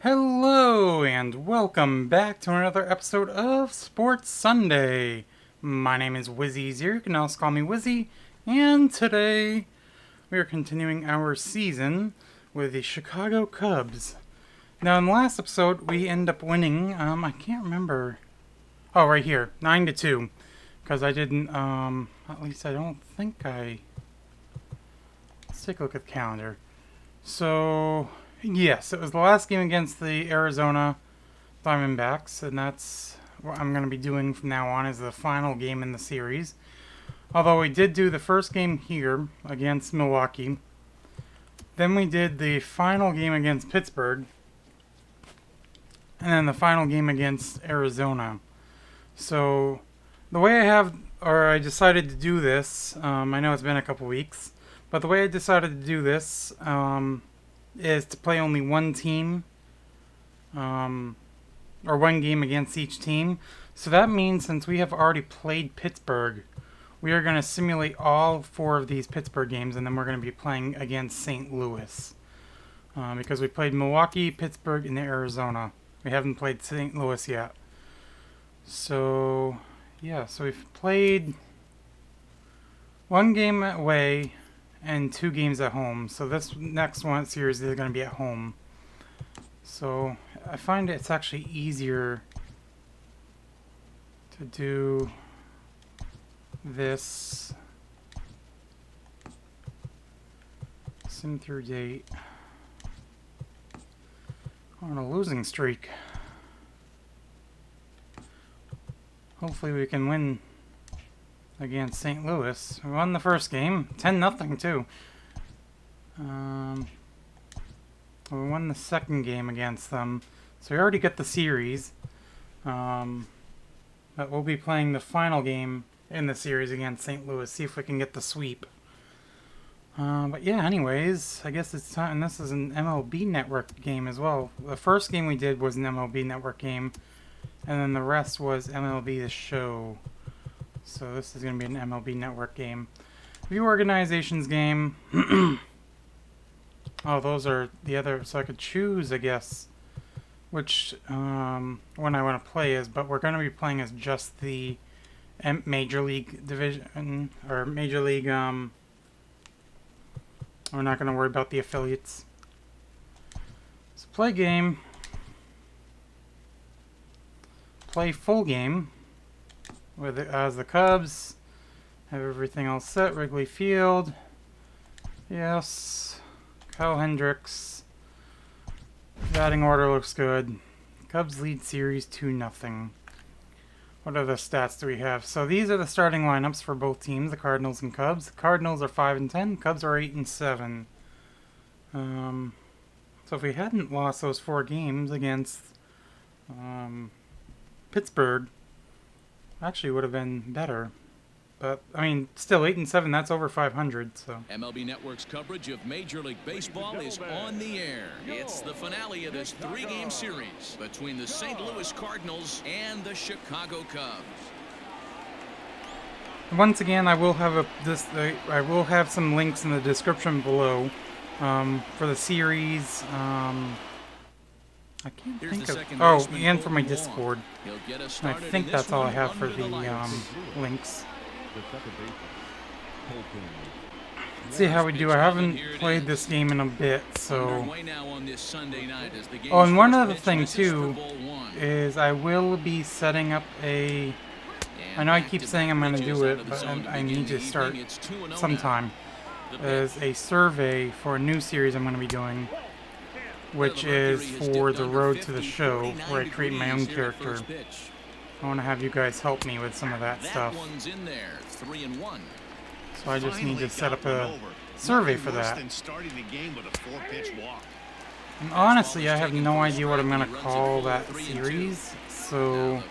Hello and welcome back to another episode of Sports Sunday. My name is Wizzy Zier, you can also call me Wizzy, and today we are continuing our season with the Chicago Cubs. Now in the last episode we end up winning, I can't remember, oh right here, 9-2, because I didn't, at least I don't think let's take a look at the calendar. So, yes, it was the last game against the Arizona Diamondbacks, and that's what I'm going to be doing from now on as the final game in the series. Although we did do the first game here against Milwaukee. Then we did the final game against Pittsburgh. And then the final game against Arizona. So, the way I decided to do this, I know it's been a couple weeks, but the way I decided to do this is to play only one team, or one game against each team. So that means since we have already played Pittsburgh, we are going to simulate all 4 of these Pittsburgh games, and then we're going to be playing against St. Louis. Because we played Milwaukee, Pittsburgh, and Arizona. We haven't played St. Louis yet. So, yeah, so we've played 1 game away and 2 games at home. So this next one series is going to be at home. So I find it's actually easier to do this sim through date on a losing streak. Hopefully we can win against St. Louis. We won the first game, 10-0 too. We won the second game against them, so we already got the series. But we'll be playing the final game in the series against St. Louis, see if we can get the sweep. But yeah, anyways, I guess it's time, and this is an MLB Network game as well. The first game we did was an MLB Network game, and then the rest was MLB The Show. So this is going to be an MLB Network game. View Organizations game. Oh, those are the other... So I could choose, I guess, which one I want to play as. But we're going to be playing as just the Major League Division. Or Major League... We're not going to worry about the affiliates. So play game. Play full game. With it as the Cubs, have everything all set. Wrigley Field, yes. Kyle Hendricks, batting order looks good. Cubs lead series 2-0. What other stats do we have? So these are the starting lineups for both teams, the Cardinals and Cubs. The Cardinals are 5-10, Cubs are 8-7. So if we hadn't lost those 4 games against Pittsburgh, actually would have been better. But, I mean, still 8-7, that's over 500, so. MLB Network's coverage of Major League Baseball is on the air. It's the finale of this 3-game series between the St. Louis Cardinals and the Chicago Cubs. Once again, I will have I will have some links in the description below for the series. I can't think of... Oh, and for my Discord. I think that's all I have for the links. Let's see how we do. I haven't played this game in a bit, so... Oh, and one other thing, too, is I will be setting up a... I know I keep saying I'm going to do it, but I need to start sometime. There's a survey for a new series I'm going to be doing, which is for the Road to the Show, where I create my own character. I want to have you guys help me with some of that stuff. So I just need to set up a survey for that. And honestly, I have no idea what I'm going to call that series, so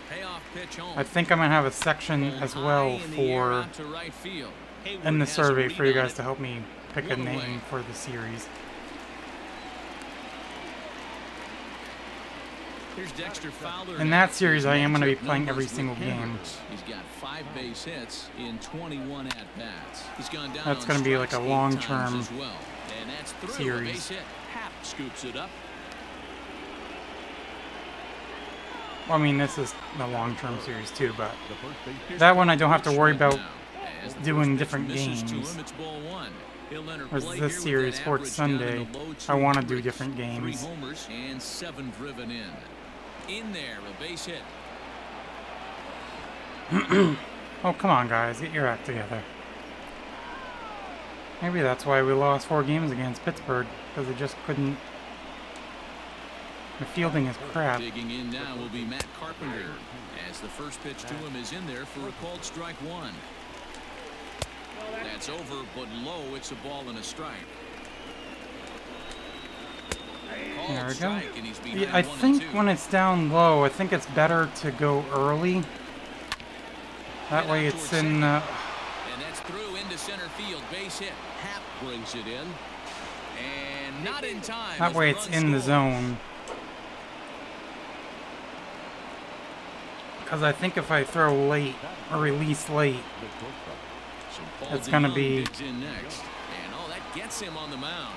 I think I'm going to have a section as well for in the survey for you guys to help me pick a name for the series. In that series, I am going to be playing every single game. He's got 5 base hits in 21 at-bats. That's going to be like a long-term series. Scoops it up. Well, I mean, this is the long-term series too, but that one I don't have to worry about doing different games. Whereas this series, Sports Sunday, I want to do different games. 3 homers and 7 driven in. In there, a base hit. Oh, come on, guys. Get your act together. Maybe that's why we lost 4 games against Pittsburgh, because they just couldn't... The fielding is crap. Digging in now will be Matt Carpenter, as the first pitch to him is in there for a called strike 1. That's over, but low. It's a ball and a strike. There we go. Yeah, I think when it's down low, I think it's better to go early. That way it's in... And that's through into center field. Base hit. Hap brings it in. And not in time. That way it's in the zone. Because I think if I throw late, or release late, it's going to be... In next. And oh, that gets him on the mound.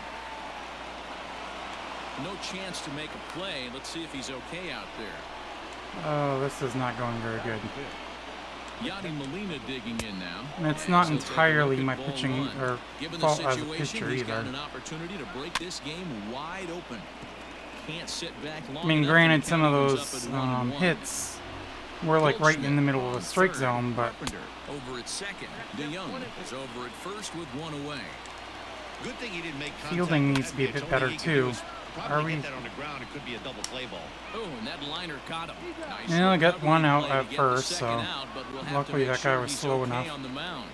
No chance to make a play. Let's see if he's okay out there. Oh, this is not going very good. Yadi Molina digging in now. And it's not entirely my pitching or fault as a pitcher he's either. got an opportunity to break this game wide open. Can't sit back long. I mean, granted, some of those hits were like right in the middle of the strike zone, but over at second. DeYoung is over at first with 1 away. Good thing he didn't make fielding needs to be a bit better too. Are we? that on the ground, it could be a double play ball. Oh, and that liner caught him. Nice. Yeah, I got one out at first, so out, luckily that guy was slow enough. On the mound.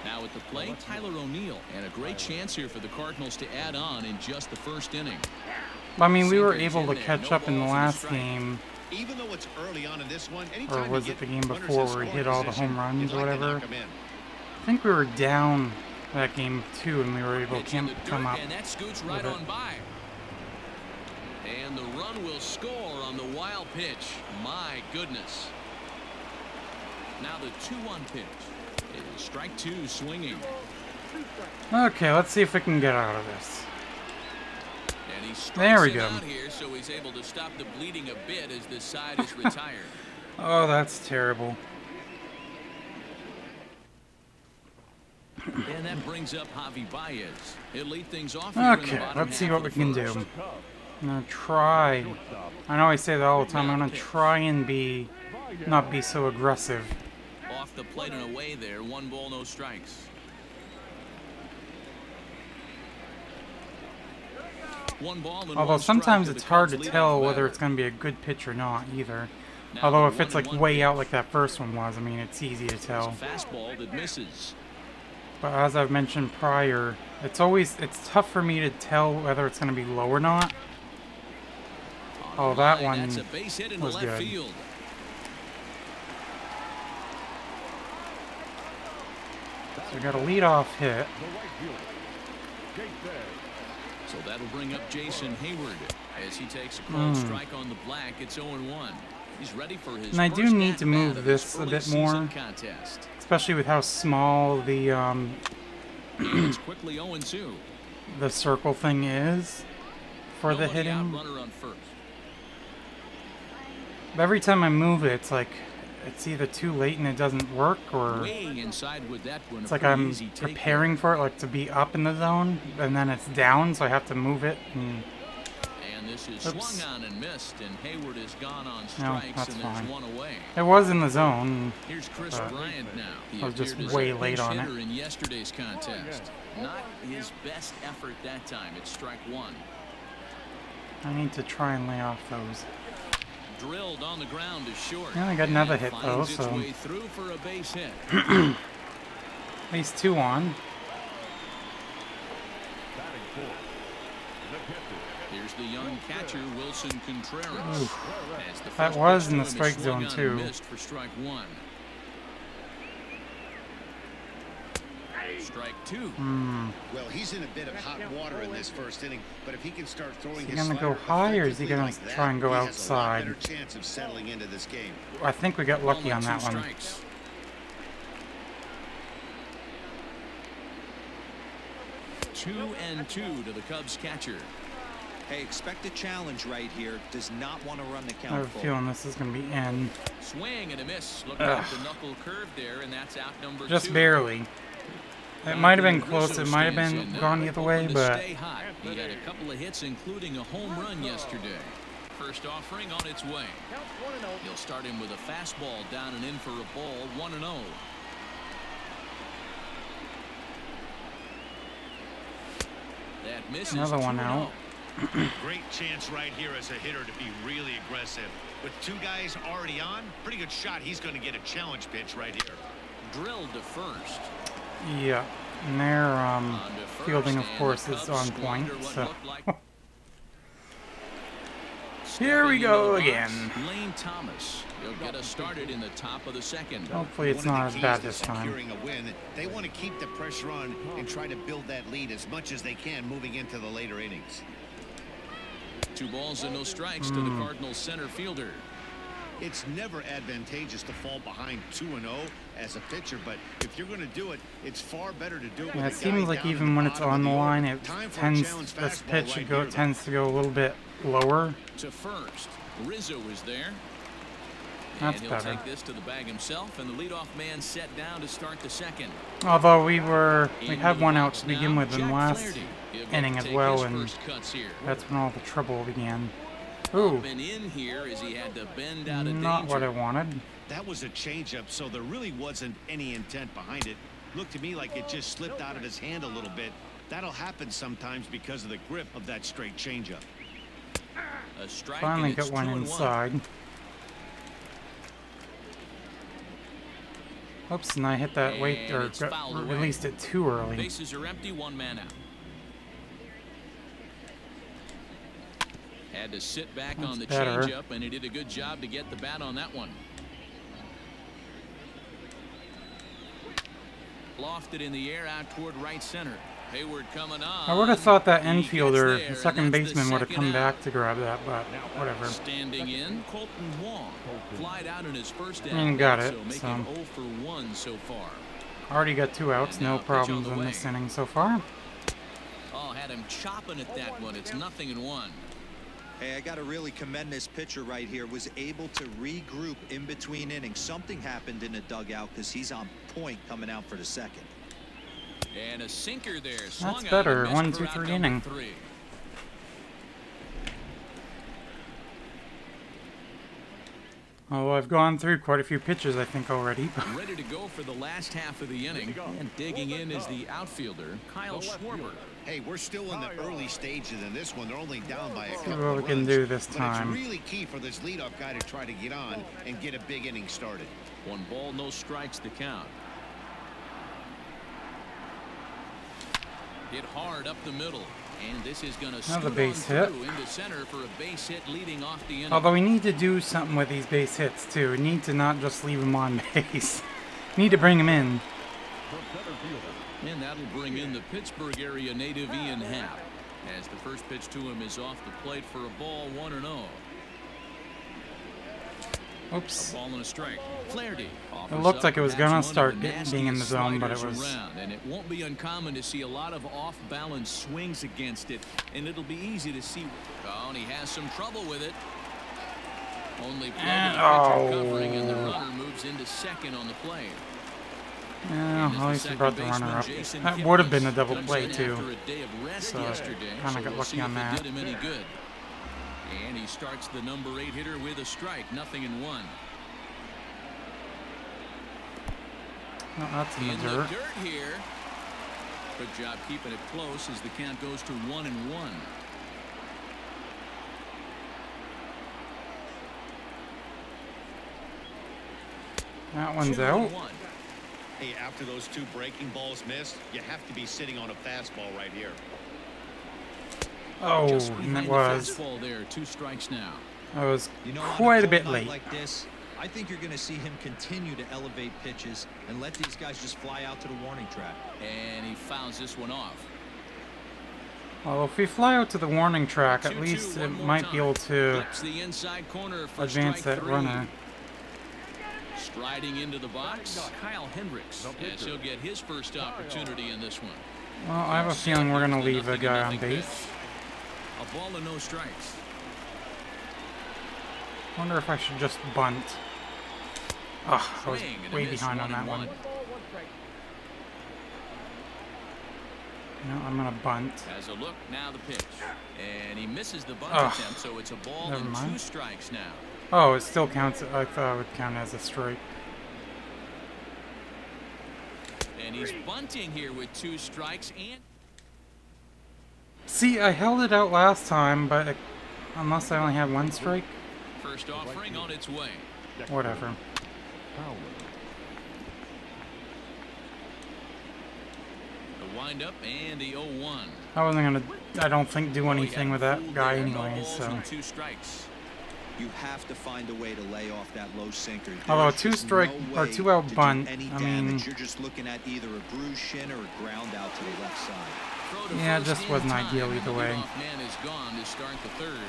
Now at the plate, Tyler O'Neill, and a great chance here for the Cardinals to add on in just the first inning. I mean, we were able to catch up in the last game. Even though it's early on in this one, or was it the game before where we hit all the home runs or whatever? I think we were down that game too, and we were able to come up. And that scoots right on by. And the run will score on the wild pitch. My goodness. Now the 2-1 pitch. It is strike 2 swinging. Okay, let's see if we can get out of this. And he there we go. Out here, so he's able to stop the bleeding a bit as this side is retired. Oh, that's terrible. And that brings up Javi Baez. He'll lead things off. Okay, let's see what we can do. I'm gonna try. I know I say that all the time. I'm gonna try and not be so aggressive. Off the plate and away there. 1 ball, no strikes. 1 ball and Although 1 sometimes strike it's to hard to Cubs tell leadoff whether batter. it's gonna be a good pitch or not either. Now Although the if it's like 1-1 way pitch. out like that first one was, I mean, it's easy to tell. It's a fastball that misses. But as I've mentioned prior, it's tough for me to tell whether it's going to be low or not. Oh, that one That's a base hit in was left good. field. So we got a leadoff hit. So that'll bring up Jason Hayward as he takes a called strike on the black. It's 0-1. He's ready for his And I do first need to at-bat move of this his a early bit more. season contest. Especially with how small the It's quickly 0-2. the circle thing is for the Nobody out, hitting. runner on first. But every time I move it, it's like it's either too late and it doesn't work, or Way inside with that one. it's like I'm preparing for it, like to be up in the zone, and then it's down, so I have to move it. And this is oops. swung on and missed, and Hayward is gone on No, strikes, that's and fine. there's 1 away. It was in the zone. Here's Chris Bryant now. He I was just appeared as way a late pinch on it. hitter in yesterday's contest. Not his best effort that time. It's strike 1. I need to try and lay off those. Drilled on the ground is short. Yeah, I got another hit, though, Finds its so- way through for a base hit. At least 2 on. Here's the young catcher Wilson Contreras. Oof. As the That first was pitch in to the him is strike swung zone, on and too. missed for strike 1. Strike 2. Well, he's in a bit of hot water in this first inning, but if he can start throwing Is he his gonna go slider high, or is he effectively gonna like that, try and go he has a lot outside? better chance of settling into this game. I think we got lucky on that 2 one. strikes. 2-2 to the Cubs catcher. Hey, expect a challenge right here. Does not want to run the count. I have a feeling this is going to be in. Swing and a miss. Looking at the knuckle curve there, and that's out number Just 2. barely. It might have been close. It might have been gone either way, but He had a couple of hits, including a home run yesterday. First offering on its way. He'll start him with a fastball down and in for a ball, 1-0. That misses. Another one 2-0. out. Great chance right here as a hitter to be really aggressive. With 2 guys already on, pretty good shot. He's going to get a challenge pitch right here. Drilled to first. Yeah, and their On to first, fielding, of and course, the is Cubs on point. squander what So looked like- here we Stepping go into the box, again. Lane Thomas. He'll get us started in the top of the second. Hopefully, it's One of not the as keys bad to this time. securing a win, they want to keep the pressure on and try to build that lead as much as they can moving into the later innings. 2 balls and no strikes to the Cardinals center fielder. It's never advantageous to fall behind 2-0 as a pitcher, but if you're going to do it, it's far better to do it. Yeah, with it a guy seems like down in even when it's bottom on of the order. line, it Time for a tends challenge this fastball pitch right here, though. tends to go a little bit lower. To first. Rizzo is there. That's and he'll better. take this to the bag himself, and the leadoff man set down to start the second. Although we Into had the one out box to begin now, with in Jack last Flaherty. He'll get inning to as take well, his and first cuts here. that's when all the trouble began. Ooh, Up and in here as he had to bend out of not danger. what I wanted. That was a changeup, so there really wasn't any intent behind it. Looked to me like it just slipped out of his hand a little bit. That'll happen sometimes because of the grip of that straight changeup. A strike, Finally and it's got one 2-1. inside. Oops, and I hit that weight, And or it's fouled away. released it too early. Bases are empty, 1 man out. Had to sit back on the better. changeup, and he did a good job to get the bat on that one. Lofted in the air out toward right center. Hayward coming on. I would have thought that He gets infielder, there, the second and that's baseman, would have second come out. back to grab that, but whatever. Standing in, Colton Wong. Flied out in his first And got at-bat, it, so making so. 0 for 1 so far. Already got 2 outs, And no now pitch problems on the in way. this inning so far. Oh, had him chopping at that one. It's 0-1. Hey, I got to really commend this pitcher right here. Was able to regroup in between innings. Something happened in the dugout because he's on point coming out for the second. And a sinker there. Swung That's out better. and 1, missed 2, for out 3 number inning. 3. Although I've gone through quite a few pitches, I think, already. Ready to go for the last half of the inning. And digging in is the outfielder, Kyle Schwarber. Hey, we're still in the early stages in this one. They're only down by a couple what of we can runs, do this but time. it's really key for this leadoff guy to try to get on and get a big inning started. 1 ball, no strikes to count. Hit hard up the middle. And this is going to Another scoot base on hit. through into center for a base hit leading off the inning. Although we need to do something with these base hits, too. We need to not just leave them on base. We need to bring them in. And that'll bring in the Pittsburgh area native Ian Happ. As the first pitch to him is off the plate for a ball, 1-0. Oops. A ball and a strike. Flaherty. It looked like it was gonna start being being in the zone, but it was. Around, and it won't be uncommon to see a lot of off-balance swings against it, and it'll be easy to see. Oh, and he has some trouble with it. Only play to the pitcher covering, and the runner moves into second on the play. Yeah, at least we brought the runner up. That would have been a double play, too. So kind of got lucky on that. Did him any good. And he starts the number 8 hitter with a strike, 0-1. Oh, that's in the In dirt. the dirt here. Good job keeping it close as the count goes to 1-1. That one's out. 2-1. Hey, after those 2 breaking balls missed, you have to be sitting on a fastball right here. Oh, Just and behind it the was. fastball there, 2 strikes now. I was You know, on quite a cold bit night late. like this, I think you're going to see him continue to elevate pitches and let these guys just fly out to the warning track. And he fouls this one off. Well, if we fly out to the warning track, at 2-2 least it one more might be able time. to Flips the inside corner for advance strike that 3. runner. Striding into the box, Kyle Hendricks, as he'll get his first opportunity in this one. Well, I have a feeling we're going to leave a guy on base. A ball and no strikes. Wonder if I should just bunt. Oh, I was Swing and a way miss, behind on that 1-1. one. No, I'm gonna bunt. Has a look, now the pitch. And he misses the bunt Ugh. attempt, so it's a ball Never and mind. 2 strikes now. Oh, it still counts. I thought it would count as a strike. And he's bunting here with 2 strikes and... See, I held it out last time, but unless I only had 1 strike, First offering on its way. whatever. The windup and the 0-1. I wasn't gonna, I don't think, do He anything got with that fooled guy there. No anyway, balls so. and 2 strikes. You have to find a way to lay off that low sinker. Although a There's 2 just strike no or way 2 out to do bunt, any I damage. mean, You're just looking at either a bruised shin or a ground out to the left side. Throw to yeah, it first just in wasn't time, ideal and either the way. leadoff man is gone to start the 3rd.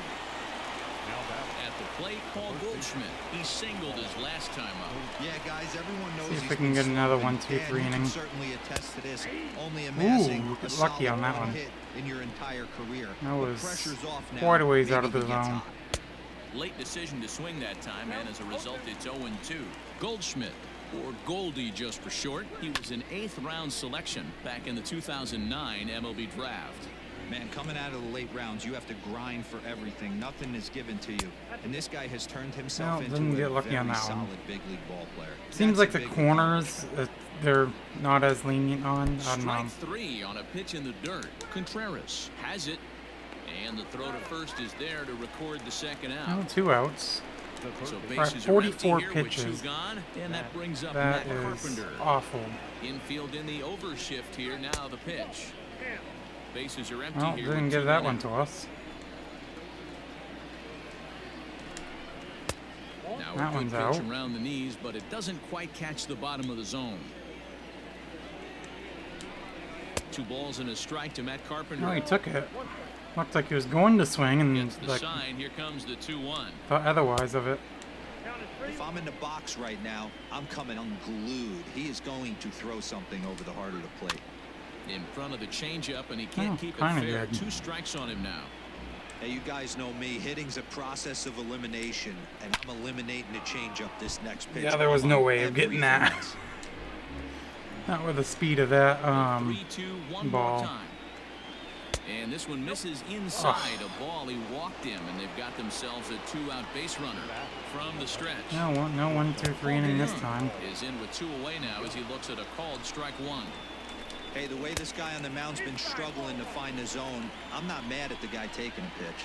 At the plate, Paul Goldschmidt. He singled his last time up. Yeah, guys, everyone knows See if he's we can been get another slumping. 1, 2, Dan, 3 you can inning. certainly attest to this. Only amassing Ooh, a get lucky on solid that one. hit in your entire career. That The was pressure's off now. quite a ways Maybe out of the he gets zone. hot. Late decision to swing that time, and as a result, it's 0-2. Goldschmidt, or Goldie just for short, he was an 8th round selection back in the 2009 MLB Draft. Man, coming out of the late rounds, you have to grind for everything. Nothing is given to you. And this guy has turned himself Well, into didn't a get lucky very on that one. solid big league ball player. Seems That's like a the big corners, they're not as lenient on. I don't know. Strike 3 on a pitch in the dirt. Contreras has it, and the throw to first is there to record the 2nd out. No, 2 outs. So We're at bases are empty 44 here with pitches. 2 gone, and that brings up That Matt is Carpenter. awful. Infield in the overshift here. Now the pitch. Bases are empty Well, here. didn't with give 2 that men one in. to us. Now That a good one's pitch out. around the knees, but it doesn't quite catch the bottom of the zone. 2 balls and a strike to Matt Carpenter. No, he took it. Looked like he was going to swing and Gets the like sign. Here comes the 2-1. thought otherwise of it. If I'm in the box right now, I'm coming unglued. He is going to throw something over the heart of the plate. In front of the changeup, and he can't Oh, keep it kinda fair. good. 2 strikes on him now. Hey, you guys know me. Hitting's a process of elimination, and I'm eliminating the changeup this next pitch. Yeah, there was no way of getting that. Everything. Not with the speed of that 3-2-1 ball. more time. And this one misses inside a ball. He walked him, and they've got themselves a 2-out base runner from the stretch. No 1, 2, 3 inning this time. Is in with 2 away now as he looks at a called strike 1. Hey, the way this guy on the mound's been struggling to find the zone, I'm not mad at the guy taking a pitch.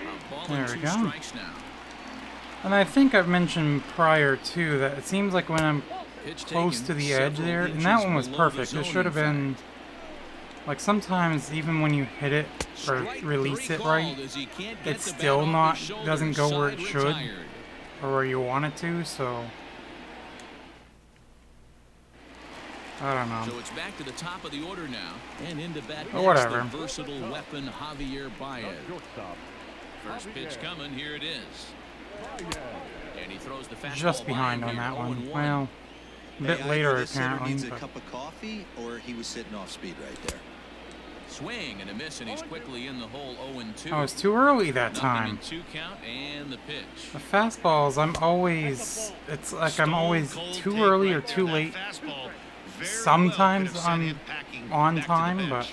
A ball There and we 2 go. strikes now. And I think I've mentioned prior too that it seems like when I'm Pitch close taken to the edge several there, and inches that one was below the perfect. It zone, should have in been like sometimes even when you hit it or Strike release 3 it right, called as he can't get it's the bat still off not his shoulders. doesn't go where it Side should retired. or where you want it to. So I don't know. So it's back to the top of the order now, and into bat Oh, next, whatever. the versatile weapon Javier Baez. First pitch coming, here it is. And he throws the fastball Just by behind him on here, that one. 0-1. Well, a bit Hey, later either this hitter apparently. needs a But cup of coffee, or he was sitting off speed right there. Swing and a miss, and he's quickly in the hole 0-2. I was too early that Nothing time. in 2 count, and the pitch. The fastballs, it's like I'm always too early or too late. Sometimes I'm on time, but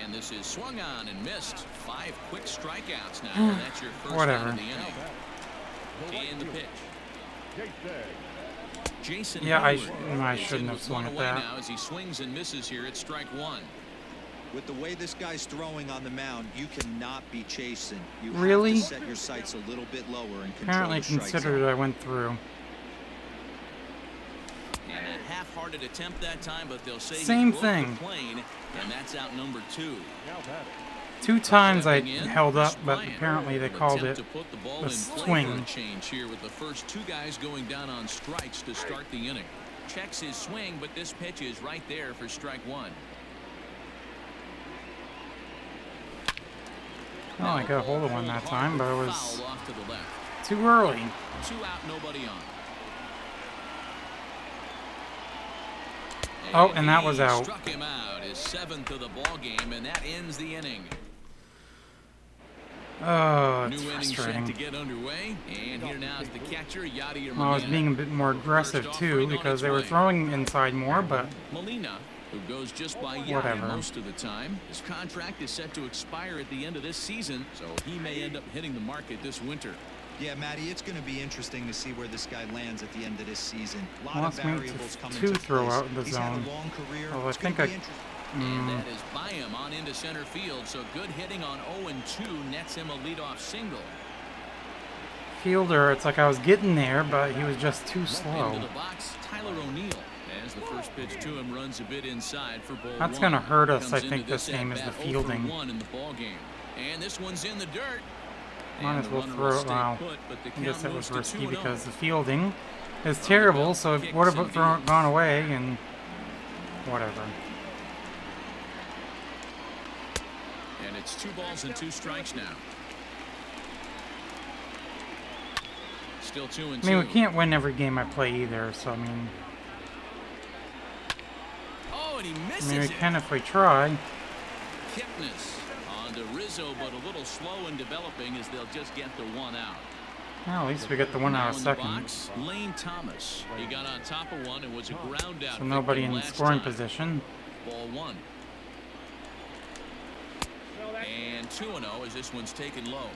And this is swung on and missed. 5 quick strikeouts now, and that's your first Whatever. out of the inning. And the pitch. Jason Yeah, I Hayward is shouldn't in have with swung 1 at away that. now as he swings and misses here at strike 1. With the way this guy's throwing on the mound, you cannot be chasing. You Really? have to set your sights a little bit lower and control apparently the strike considered zone. I went through. And a half-hearted attempt that time, but they'll say Same he broke thing. the plane, and that's out number 2. 2 times I Stepping in, held up, Chris but Bryant apparently they will called attempt it to put the ball the in play for a swing. change here with the first 2 guys going down on strikes to start the inning. Checks his swing, but this pitch is right there for strike 1. Oh, I got a hold of one that time, but it was Foul off to the left. too early. 2 out, nobody on. Oh, and that was he out. Struck him out, his 7th of the ball game, and that ends the inning. Oh, it's New inning set to frustrating. get underway, and here now is the catcher, Yadier Well, I was Molina. being a bit more aggressive too because they were throwing inside more, but Molina, who goes just by Yadier whatever. most of the time. His contract is set to expire at the end of this season, so he may end up hitting the market this winter. Yeah, Matty, it's going to be interesting to see where this guy lands at the end of this season. A lot of Wants me variables come to into throw place. out the He's had zone. a long career. Oh, I It's gonna think be I. interesting. And that is by him on into center field, so good hitting on 0-2 nets him a leadoff single. Fielder, it's like I was getting there, but he was just too Into slow. the box, Tyler O'Neill. As the first pitch to him runs a bit inside for ball That's one. gonna hurt us, Comes I think, into this game is the at-bat 0 for fielding. 1 in the ball game. And this one's in the dirt. Might And as the well runner throw will it. stay Wow. put, but the I count guess that moves was to risky 2-0. because the fielding is terrible, so it would have gone away and whatever. And it's 2 balls and 2 strikes now. Still 2-2. I mean, we can't win every game I play either, so I mean, Oh, and he misses we it. can if we try. Kipnis on to Rizzo, but a little slow in developing as they'll just get the 1 out. Well, at least we get the one Now out of in the second. box, Lane Thomas. He got on top of one and was a ground out. So nobody victim in last scoring time. position. Ball 1. And 2-0 as this one's taken low.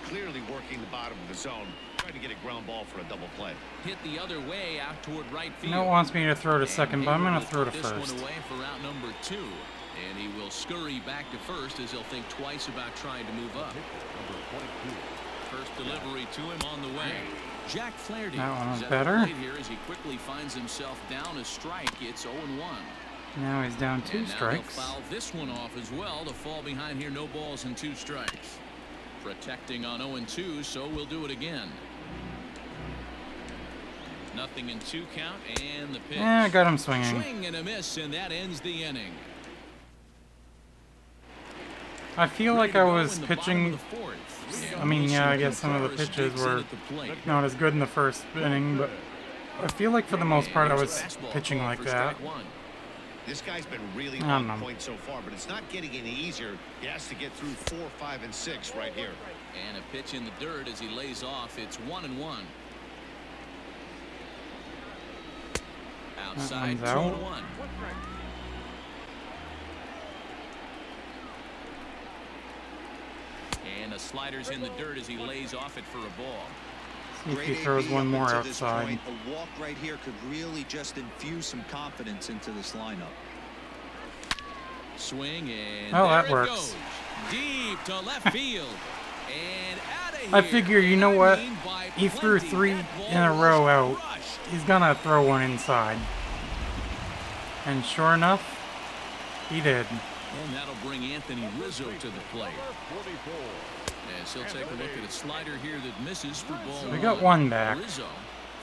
Clearly working the bottom of the zone, trying to get a ground ball for a double play. Hit the other way out toward right field. No, it wants me to throw to And second, but I'm Hayward going will to throw to put this first. one away for out number 2. And he will scurry back to first as he'll think twice about trying to move up. First delivery to him on the way. Jack Flaherty That one was is at better. the plate here as he quickly finds himself down a strike. It's 0-1. Now he's down 2 And now strikes. they'll foul this one off as well to fall behind here. No balls and 2 strikes. Protecting on 0-2, so we'll do it again. Nothing in 2 count, and the pitch. Yeah, I got him swinging. Swing and a miss, and that ends the inning. I feel like I was pitching. I mean, yeah, I guess some of the pitches were not as good in the first inning, but I feel like for the most part I was pitching like that. This guy's been really I don't on know. point so far, but it's not getting any easier. He has to get through 4, 5, and 6 right here. And a pitch in the dirt as he lays off. It's 1-1. Outside, That one's out. 2-1. And the slider's in the dirt as he lays off it for a ball. See if he Great throws AB one up more into this outside. point. A walk right here could really just infuse some confidence into this lineup. Swing and Oh, there that it works. goes. Deep to left field. And out of here. I figure, you know And I what? mean by He threw plenty. 3 That ball in a was row out. crushed. He's gonna throw one inside. And sure enough, he did. And that'll bring Anthony Rizzo to the plate. As he'll take a look at a slider here that misses for ball We got one back. Rizzo,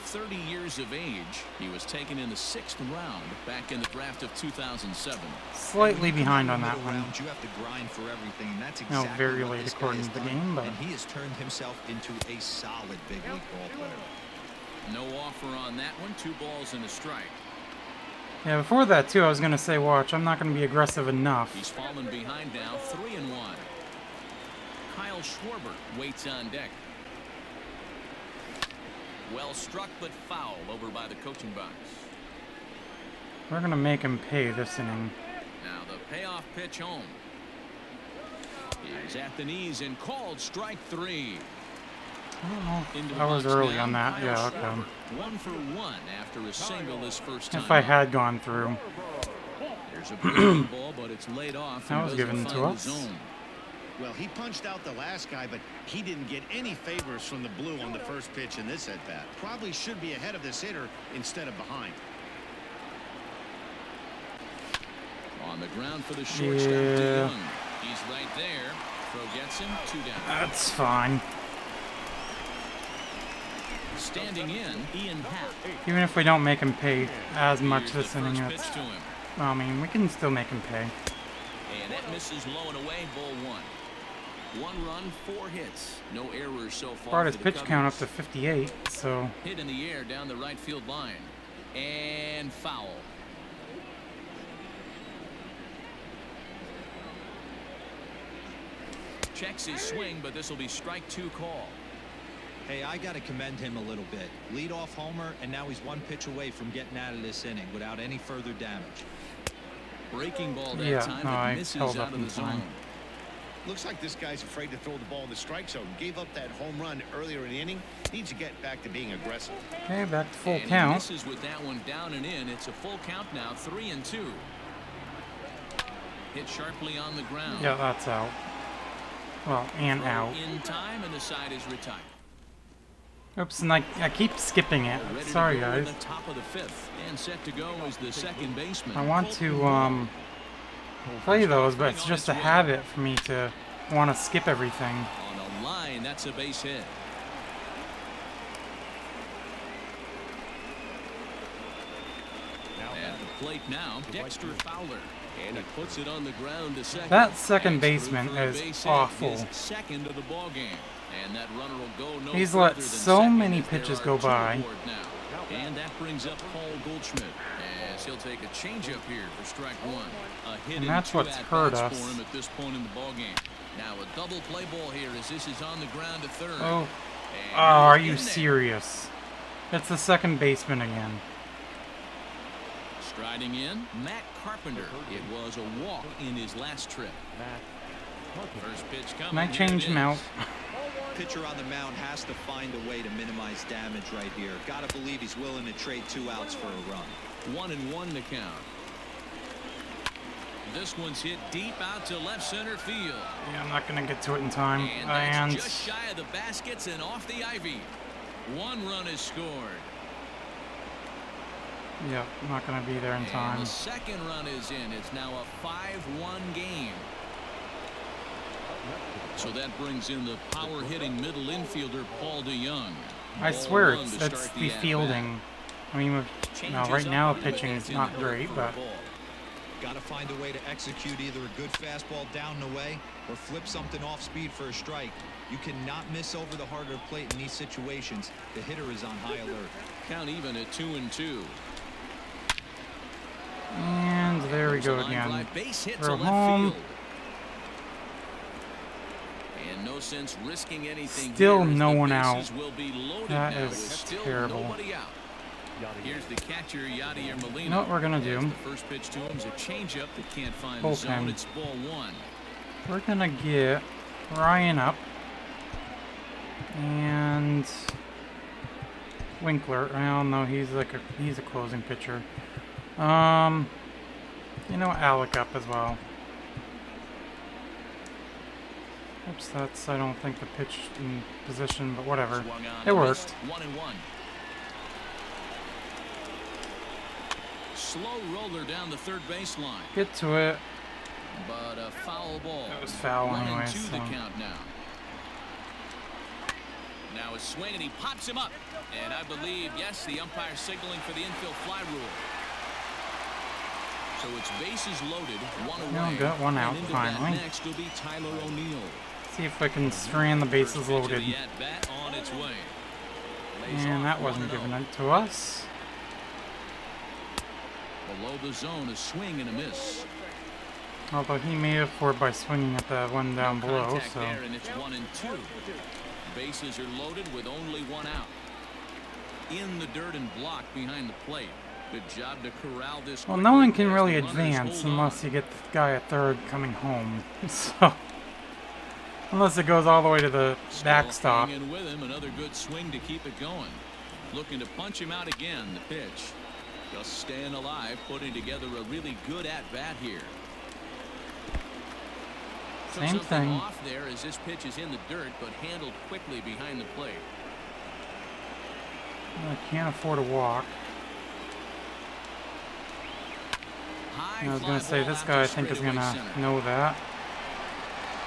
30 years of age. He was taken in the 6th round back in the draft of 2007. Slightly behind on that Middle one. round, you have to grind for everything, and that's No, exactly very what late this guy according has to the done, game, but- and he has turned himself into a solid big league ball player. No offer on that one. 2 balls and a strike. Yeah, before that too, I was gonna say, watch, I'm not gonna be aggressive enough. He's fallen behind now, 3-1. Kyle Schwarber waits on deck. Well struck, but foul over by the coaching box. We're gonna make him pay this inning. Now the payoff pitch home. He's at the knees and called strike 3. I don't know Into if the I was box early now, on that. Kyle Yeah, okay. Schwarber, 1 for 1 after a single this first time. If I had gone through. There's a breaking ball, but it's laid off. That and was doesn't given to find the us. zone. Well, he punched out the last guy, but he didn't get any favors from the blue on the first pitch in this at-bat. Probably should be ahead of this hitter instead of behind. On the ground for the shortstop, Yeah. DeYoung. He's right there. Throw gets him, 2 down. That's fine. Standing in, Ian Happ. Even if we don't make him pay as much Here's the this inning, first that's, pitch to him. I mean, we can still make him pay. And that misses low and away, ball 1. 1 run, 4 hits. No errors so far. Brought his for the pitch count up Cubbies. to 58, so Hit in the air down the right field line. And foul. checks his swing, but this will be strike 2 call. Hey, I got to commend him a little bit. Leadoff homer, and now he's one pitch away from getting out of this inning without any further damage. Breaking ball that Yeah, time, no, but I misses held out up of in the time. zone. Looks like this guy's afraid to throw the ball in the strike zone. Gave up that home run earlier in the inning. Needs to get back to being aggressive. Okay, back to full And he count. misses with that one down and in. It's a full count now, 3-2. Hit sharply on the ground. Yeah, that's out. Well, and Throw out. in time, and the side is retired. Oops, and I keep skipping it. Ready to Sorry, go in guys. the top of the 5th, and set to go is the second baseman. I want to play those, but it's just a habit for me to want to skip everything. On a line, that's a base hit. At the plate now, Dexter Fowler. And he puts it on the ground to second. That second That's through baseman for a is base hit, awful. his second of the ball game. And that runner will go no He's further let than so second many as there pitches are go 2 by. aboard now. And that brings up Paul Goldschmidt. As he'll take a changeup here for strike 1. A hit And in that's 2 what's hurt at-bats us. for him at this point in the ball game. Now a double play ball here as this is on the ground to third. Oh, And oh, are he's you in there. serious? It's the second baseman again. Striding in, Matt Carpenter. It was a walk in his last trip. First pitch coming. Can I Here change it him is. out? Pitcher on the mound has to find a way to minimize damage right here. Got to believe he's willing to trade 2 outs for a run. 1-1 to count. This one's hit deep out to left center field. Yeah, I'm not gonna get to it in time. And that's And just shy of the baskets and off the ivy. 1 run is scored. yeah, I'm not gonna be there in And time. the second run is in. It's now a 5-1 game. So that brings in the power hitting middle infielder Paul DeYoung. I Ball swear 1 to it's start the at-bat. fielding. I mean, Changes right up now on him, pitching and is it's in not the dirt great, for a but ball. Got to find a way to execute either a good fastball down and away or flip something off speed for a strike. You cannot miss over the harder plate in these situations. The hitter is on high alert. Count even at 2-2. and there we There's a go line again. drive base hit to Throw left home. field. And no sense risking anything. Still here as no the one bases out. will be loaded That now is with still terrible. nobody out. Here's the catcher, Yadier Molina. You know what we're gonna do? As the first pitch to him is a changeup that can't find the Bullpen. zone. It's ball 1. We're gonna get Ryan up and Winkler. Well, no, he's a closing pitcher. You know, Alec up as well. Oops, that's I don't think the pitch in position, but whatever. Swung on It and worked. missed. 1-1. Slow roller down the third baseline, Get to it. but a foul ball. That was foul 1-2 anyway, the so- count now. Now a swing and he pops him up, and I believe yes, the umpire signaling for the infield fly rule. So it's bases loaded, 1 away. Yeah, got one out And into finally. that next will be Tyler O'Neill. See if I can strand the bases First pitch of loaded. the at-bat on its way. Lays And off that wasn't 1-0. given it to us. Below the zone, a swing and a miss. Although he may have scored by swinging at the one down No below, contact so. there, and it's 1-2. Bases are loaded with only 1 out. In the dirt and blocked behind the plate. Good job to corral this. Well, no one can quickly really as the runners advance hold unless on. you get the guy at third coming home. So, unless it goes all the way to the Still backstop. hanging with him, another good swing to keep it going. Looking to punch him out again. The pitch. Just staying alive, putting together a really good at-bat here. Took Same something thing. off there as this pitch is in the dirt, but handled quickly behind the plate. I can't afford a walk. High I was fly gonna say ball this out guy I to think is straightaway gonna center. know that.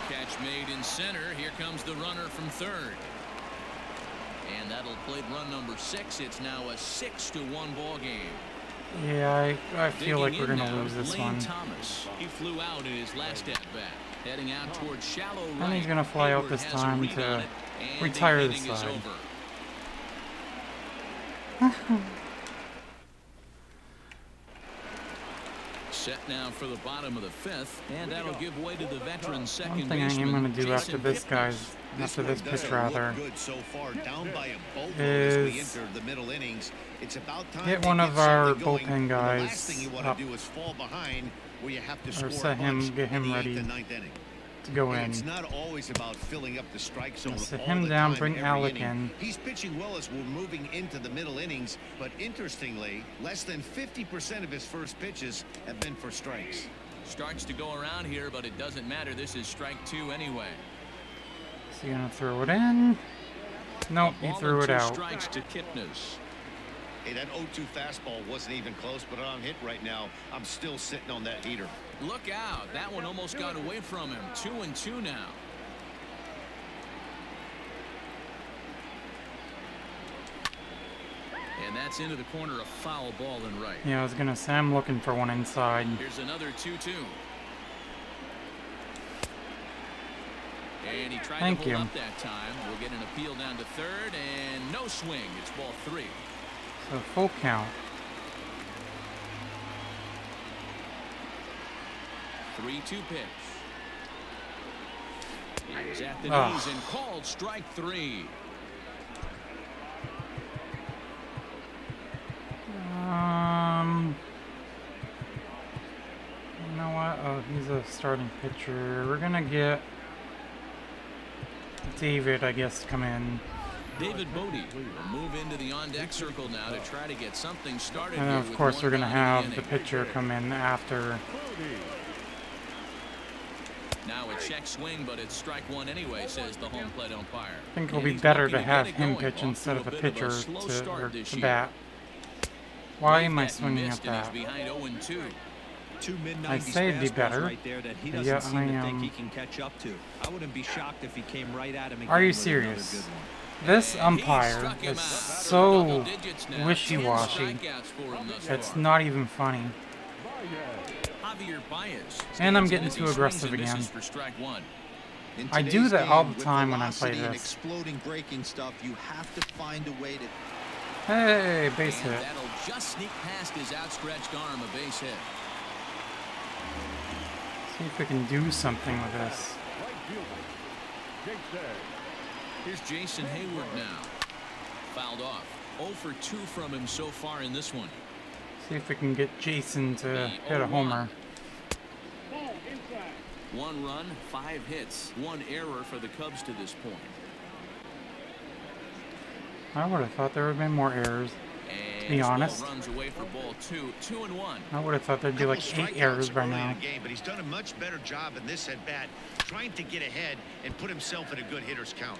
Catch made in center. Here comes the runner from third. And that'll plate run number 6. It's now a 6-1 ball game. Yeah, I feel like Digging we're in gonna now, lose this Lane one. Thomas. He flew out in his last at bat, heading out towards shallow right. And he's gonna fly out Hayward this has a time read to on it, and retire the the inning is side. over. Set now for the bottom of the fifth, and that'll give way to the veteran second One thing I am going to do after this pitch rather, is get one of our bullpen guys up, or get him ready to go in. It's not always about filling up the strike zone. Sit him down, bring Alec in. He's pitching well as we're moving into the middle innings, but interestingly, less than 50% of his first pitches have been for strikes. Starts to go around here, but it doesn't matter. This is strike two anyway. Is he gonna throw it in? Nope, he threw it out. Strikes to Kipnis. Hey, that 0-2 fastball wasn't even close, but on hit right now, I'm still sitting on that heater. Look out. That one almost got away from him. 2-2 now. And that's into the corner, a foul ball and right. Yeah, I was gonna say I'm looking for one inside. Here's another 2-2. And he tried to hold up that time. We'll get an appeal down to third, and no swing. It's ball three. So full count. 3-2 pitch. He's at the knees and called strike three. You know what? Oh, he's a starting pitcher. We're gonna get David, I guess, to come in. David Bodie will move into the on-deck circle now to try to get something started. And then, of course, we're gonna have the pitcher come in after. Now a check swing, but it's strike one anyway, says the home plate umpire. I think it'll be better to have him pitch instead of a pitcher to bat. Why am I swinging at that? I say it'd be better. Right there that he doesn't seem to think he can catch up to. I wouldn't be shocked if he came right at him again. Are you serious? This umpire is so wishy-washy. It's not even funny. And I'm getting too aggressive again. I do that all the time when I play this. Exploding breaking stuff, you have to find a way to. Hey, base hit. That'll just sneak past his outstretched arm, a base hit. See if we can do something with this. Here's Jason Hayward now. Fouled off. 0 for 2 from him so far in this one. See if we can get Jason to hit a homer. 1 run, 5 hits, 1 error for the Cubs to this point. I would have thought there would have been more errors, to be honest. Runs away for ball 2, 2-1. I would have thought there'd be like 8 errors by now. But he's done a much better job in this at bat, trying to get ahead and put himself in a good hitter's count.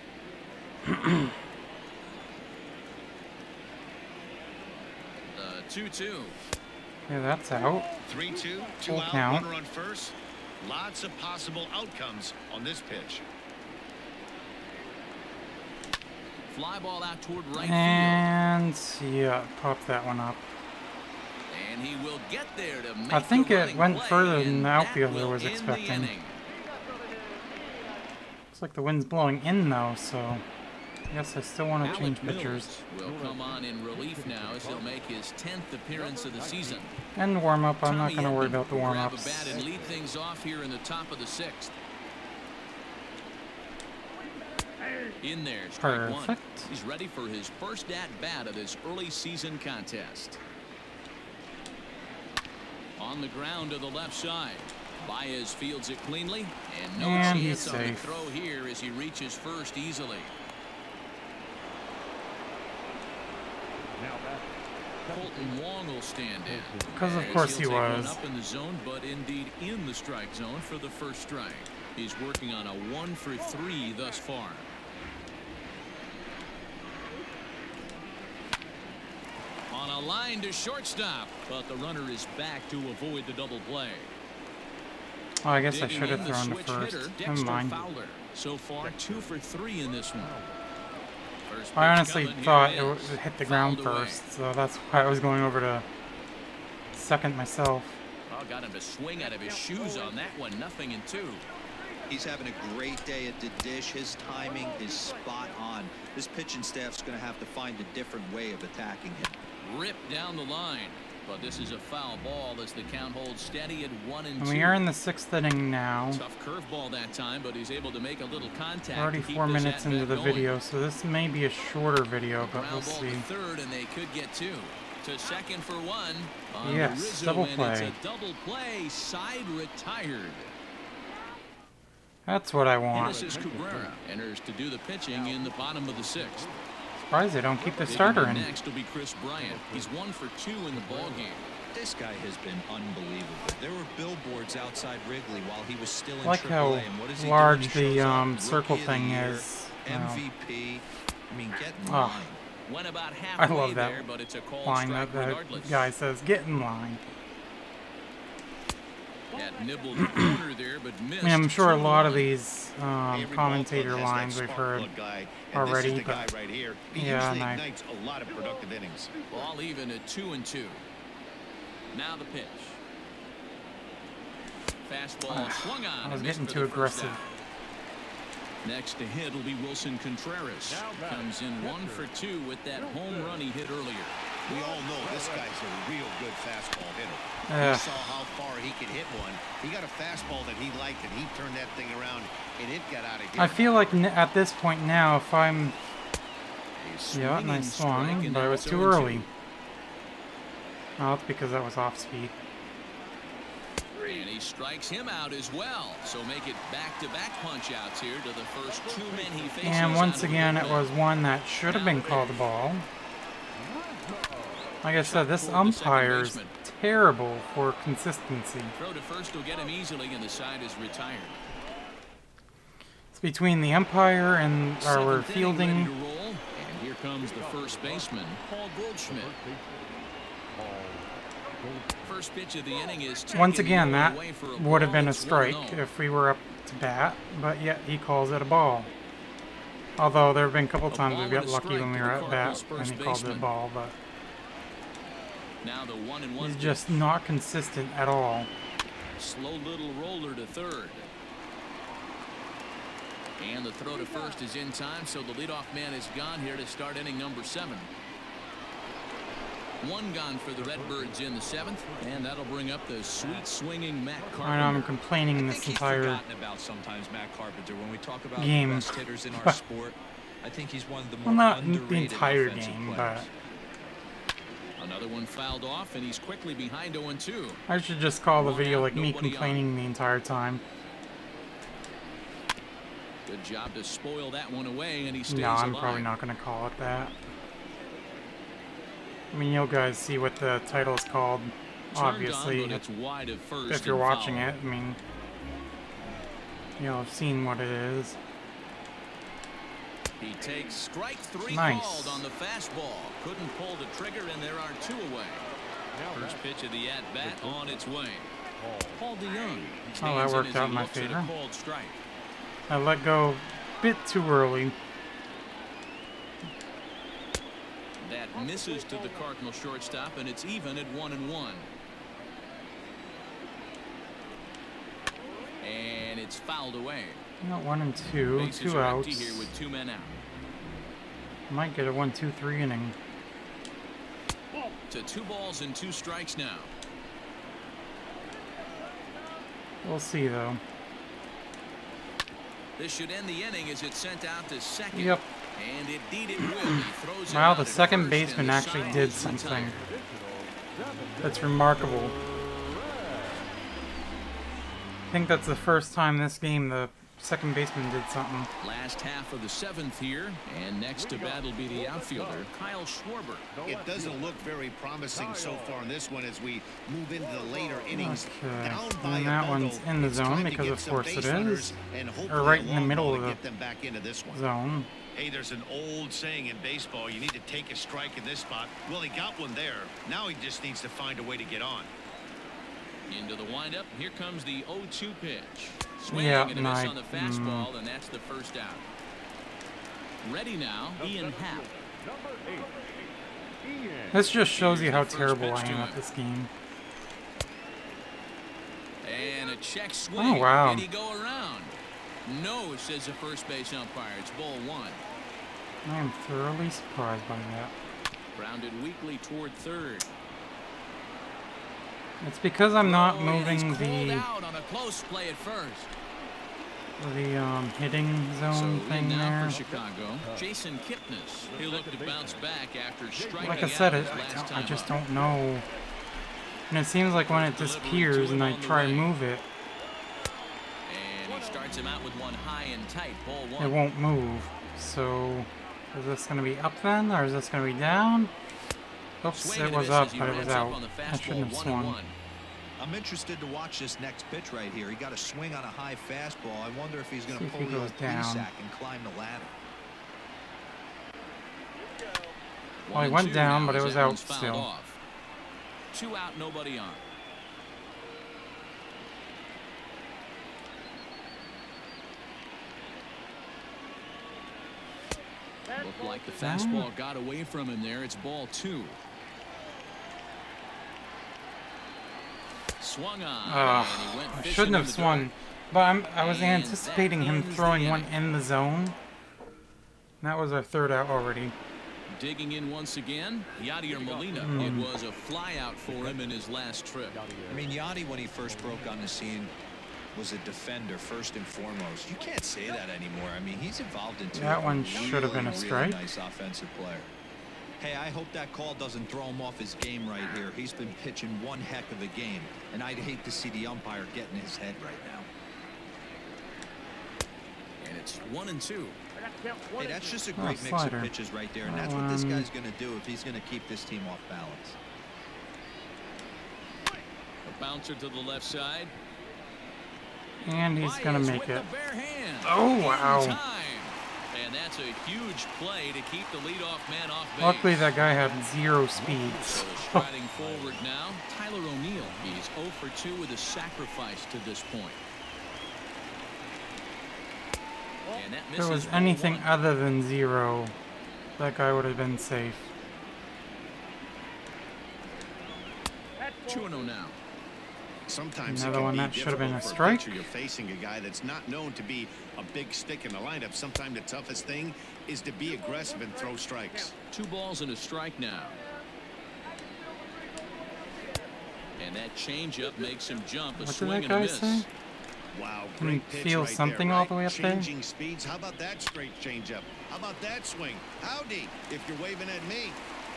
2-2. Yeah, that's out. 3-2, 2 Full out, count. runner on first. Lots of possible outcomes on this pitch. Fly ball out toward right And yeah, pop that one up. field. And he will get there to make I think the it went play, further than and the that outfielder will was end the expecting. inning. Looks like the wind's blowing in though, so I guess I still want to Alec change Mills pitchers. will come on in relief now as he'll make his 10th appearance of the season. And warm up, I'm not Tommy going to worry Edman about the will warm grab a ups. bat and lead things off here in the top of the 6th. In there, strike one. Perfect. He's ready for his first at-bat of this early season contest. On the ground to the left side. Baez fields it cleanly, and no And he's chance on the safe. throw here as he reaches first easily. Colton Wong will stand in. Because of As course he'll he take one was. up in the zone, but indeed in the strike zone for the first strike. He's working on a 1 for 3 thus far. On a line to shortstop, but the runner is back to avoid the double play. Oh, I guess I Digging should have in, the thrown to switch first. hitter, Never Dexter mind. Fowler. So far 2 for 3 in this one. First I pitch honestly coming, thought here it it would is. hit the ground Fouled away. first, so that's why I was going over to second myself. Oh, got him to swing out of his shoes on that one. 0-2. He's having a great day at the dish. His timing is spot on. This pitching staff's going to have to find a different way of attacking him. Ripped down the line. But this is a foul ball as the count holds steady at 1-2. And we are in the 6th inning now. Tough curveball that time, but he's able to make a little contact. Already 4 minutes into the video, so this may be a shorter video, but we'll see. Third, and they could get 2. To second for 1. Yes, double play. It's a double play. Side retired. That's what I want. And this is Cabrera. Enters to do the pitching in the bottom of the 6th. Surprised they don't keep the starter in. Next will be Chris Bryant. He's 1 for 2 in the ball game. This guy has been unbelievable. There were billboards outside Wrigley while he was still in I like AAA. how And what is he large doing? He shows the up, circle Rookie of the thing Year, is. MVP. I mean, get in Oh. line. Went about I halfway love that there, but it's a called line strike that regardless. guy says, "Get in line." That nibbled the corner there, but missed. I mean, I'm sure a lot of 2-1. these Every commentator ball club has that lines we've spark heard plug guy, and already, this is the but guy right here. He yeah, usually and ignites a lot of productive innings. Ball even at 2-2. Now the pitch. Fastball swung on. I was and missed getting for too the first aggressive. out. Next to hit will be Wilson Contreras. Comes in 1 for 2 with that home run he hit earlier. We all know this guy's a real good fastball hitter. Yeah. We saw how far he could hit one. He got a fastball that he liked, and he turned that thing around, and it got out of here. I feel like at this point now, if I'm A yeah, swinging nice strike, swung, and but it now was it's too 0-2. early. Oh, it's because that was off speed. And he strikes him out as well. So make it back-to-back punch-outs here to the first 2 men he faces. And once out of again, the it bullpen. was one that should have been called a ball. Like I said, this umpire is terrible for consistency. Throw to first will get him easily, and the side is retired. It's between the umpire and our 7th inning ready fielding. to roll, and here comes the first baseman, Paul Goldschmidt. First pitch of the inning is Once taken again, that away for a would have ball. been a It's strike 1-0. if we were up to bat, but yet he calls it a ball. Although there have been a couple times we ball got and a lucky strike when we to were the at Cardinals' bat and first he called it a baseman. ball, but Now the 1-1 he's pitch. just not consistent at all. Slow little roller to third. And the throw to first is in time, so the leadoff man is gone here to start inning number 7. 1 gone for the Redbirds in the 7th, and that'll bring up the sweet swinging Matt I know Carpenter. I'm complaining I this think he's entire forgotten about sometimes Matt Carpenter when we talk about game. the best hitters in our sport. I think he's one of the more well, not the underrated entire offensive game, players. but Another one fouled off, and he's quickly behind 0-2. I should just call the One video out, like me nobody complaining the entire time. Good job to spoil that one away, and he stays No, I'm alive. probably not going to call it that. I mean, you'll guys see what the title is called, Turned obviously, on, but it's wide of first if you're and watching foul. it. I mean, you'll have seen what it is. He takes strike 3 Nice. called on the fastball. Couldn't pull the trigger, and there are 2 away. First pitch of the at-bat on its way. Paul DeYoung that stands in worked as out he in my looks at a favor. called strike. I let go a bit too early. That misses to the Cardinal shortstop, and it's even at 1-1. And it's fouled away. You got 1 and 2, Bases 2 are outs. empty here with 2 men out. Might get a 1-2-3 inning. To 2 balls and 2 strikes now. We'll see though. This should end the inning as it's sent out to second. Yep. And indeed it will. He throws it Wow, out the at second first, baseman and the actually side did is something. retired. That's remarkable. I think that's the first time this game the second baseman did something. Last half of the 7th here, and next to bat will be the outfielder, Kyle Schwarber. It doesn't look very promising so far in this one as we move into the later innings. Okay, Down by and a that bundle, one's in the it's zone time to because get of some course it base is. runners and Or hopefully right a in the long middle ball of to the get them back into this one. zone. Hey, there's an old saying in baseball, you need to take a strike in this spot. Well, he got one there. Now he just needs to find a way to get on. Into the windup, here comes the 0-2 pitch. Swing Yeah, and a miss on the fastball, and that's the first out. Ready now, Ian Happ. This just shows you Here's how the first terrible pitch I to am him. at this game. And a check swing. Oh, wow. Did he go around? No, says the first base umpire. It's ball 1. I am thoroughly surprised by that. Grounded weakly toward third. It's because I'm not Oh, and he's moving called the out on a close play at first. hitting zone So thing in now there. for Chicago, Jason Kipnis. He'll look to bounce back after striking Like I said, out his last I time just up. don't know. And it seems like when it disappears and I try to move it, And he starts him out with one high and tight. Ball one. it won't move. So, is this going to be up then, or is this going to be down? Oops, Swing it and a was miss up, as he but it was ramps up out. on the I shouldn't have fastball, swung. 1-1. I'm interested to watch this next pitch right here. He got a swing on a high fastball. I wonder if he's going See to if he pull the goes old down. sack and climb the ladder. Well, he went down, but it was out still. Off. 2 out, nobody on. Looked like the fastball got away from him there. It's ball 2. Swung on. And he went I fishing shouldn't in have the swung, dirt. but I was And anticipating that him ends the throwing one inning. in the zone. And that was our 3rd out already. Digging in once again, Yadier Molina. It was a fly out for him in his last trip. I mean, Yachty, when he first broke on the scene, was a defender first and foremost. You can't say that anymore. I mean, he's evolved into That a one should have been a really strike. nice offensive player. Hey, I hope that call doesn't throw him off his game right here. He's been pitching one heck of a game, and I'd hate to see the umpire get in his head right now. And it's 1-2. Hey, that's just a great mix slider. of pitches right there, and that's what this guy's going to do if he's going to keep this team off balance. A bouncer to the left side. And he's going to Baez make with it. the bare hand. Oh, In wow. time. And that's a huge play to keep the leadoff man off base. Luckily, that guy had 0 speed. So striding forward now, Tyler O'Neill. He's 0 for 2 with a sacrifice to this point. And that If there was misses ball anything 1. other than 0, that guy would have been safe. 2-0 now. Sometimes Another it can one be that should have been a difficult for strike. pitcher. You're facing a guy that's not known to be a big stick in the lineup. Sometimes the toughest thing is to be aggressive and throw strikes. 2 balls and a strike now. And that changeup makes him jump. A What did swing that and a guy miss. say? Wow, Can you great pitch feel right something there, all right? the way up there? Changing speeds. How about that straight changeup? How about that swing? Howdy, if you're waving at me.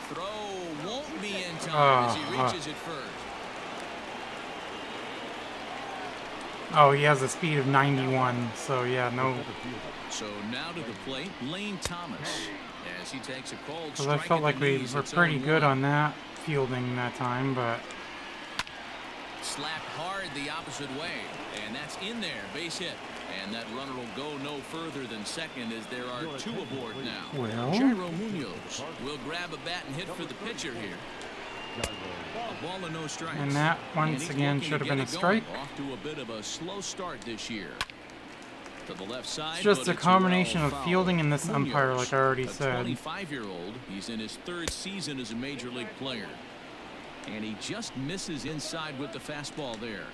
Throw won't be in time as he reaches it first. Oh, he has a speed of 91, so yeah, no. So now to the plate, Lane Thomas, as he takes a cold Because I strike felt at like the we knees. were It's pretty 0-1. good on that fielding that time, but Slapped hard the opposite way, and that's in there, base hit. And that runner will go no further than second as there are 2 aboard now. Well. Jairo Munoz will grab a bat and hit for the pitcher here. A ball and no strikes. And that, once And he's again, looking should to have been get a it going. strike. Off to a bit of a slow start this year. To the left side, it's just but a it's combination well of fouled. fielding and this umpire, Munoz, like I already a said. 25-year-old. He's in his 3rd season as a major league player. And he just misses inside with the fastball there.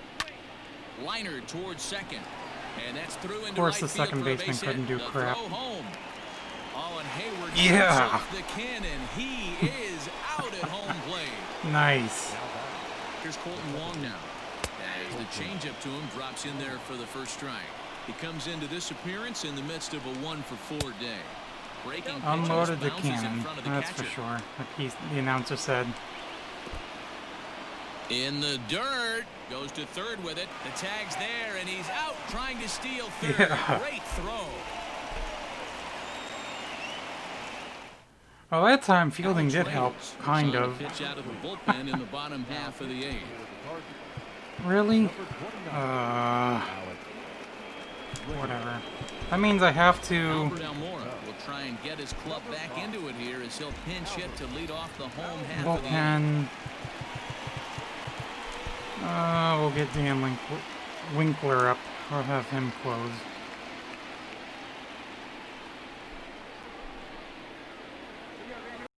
Liner towards second. And that's through into Of course, right the field second for a baseman base hit. couldn't do The crap. throw home. Oh, and Hayward Yeah. shoots off the cannon. He is out at home plate. Nice. Here's Colton Wong now. As the changeup to him drops in there for the first strike. He comes into this appearance in the midst of a 1-for-4 day. Breaking pitches, Unloaded the bounces in cannon, front of the that's catcher. for sure. Like the announcer said. In the dirt, goes to third with it. The tag's there, and he's out trying to steal third. Yeah. Great throw. Well, that time fielding Alex did help, Reyes kind was on of. a pitch out of the bullpen in the bottom half of the 8th. Really? Whatever. That means I have to. Albert Almora will try and get his club back into it here as he'll pinch hit to lead off the home half of the 8th. Bullpen. We'll get Dan Winkler up. I'll have him close.